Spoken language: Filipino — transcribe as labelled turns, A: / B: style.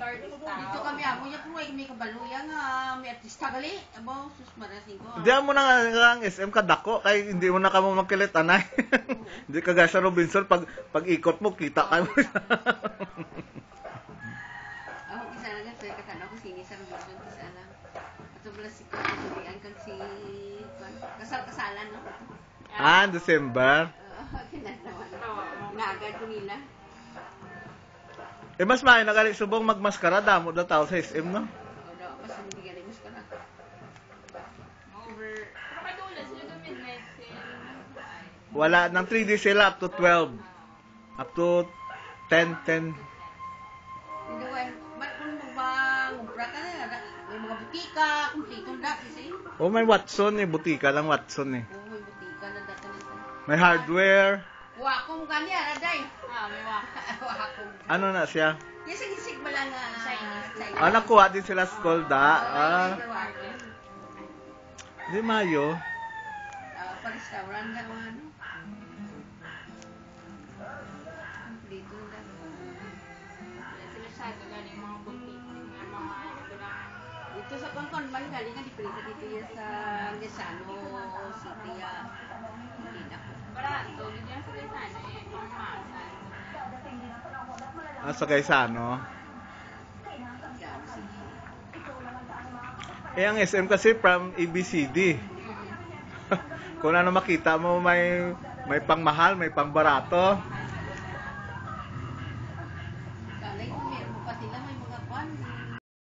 A: Dito kami amo niya po may kabaluya nga may artista gali. Abo sus marasing ko.
B: Hindi mo na nga ang SM kadako kay hindi mo na kamo magkilit anay. Hindi ka gaya sa Robinson pag ikot mo kita ka mo.
A: Ako isa na nga sa katanaw ko sini sa Robinson isa lang. Ato bala si Kuan kan si kasal-kasalan no.
B: December.
A: Kinanaman. Nagad ko nila.
B: Mas maayo na gali subong magmaskara damo da tao sa SM no.
A: Odo mas hindi gali maskara.
C: Over. Pero kadulas yung midnight sale.
B: Wala nang 3D sila up to 12. Up to 10.
A: Hindi wen, kung magbang-ubra ka na, may mga butika, kumpleto na kasi.
B: Oh, may Watson eh, butika lang Watson eh.
A: Oo, may butika na data nito.
B: May hardware.
A: Wakong kanya, raday.
C: May waka.
A: Wakong.
B: Ano na siya?
A: Yung sigisig ba lang Chinese.
B: Nakuha din sila sa Skolda. Di Mayo.
A: Pa-restaurant na o ano. Kumpleto na.
C: Sila sa ito galing mga butik. Mga
A: Dito sa Concon, man galing nga dito yan sa Gesano City. Hindi ko.
C: barato. Hindi na sila sana pangmasan.
B: Sa Gaisano. Ang SM kasi from ABCD. Kung ano makita mo may pangmahal, may pangbarato.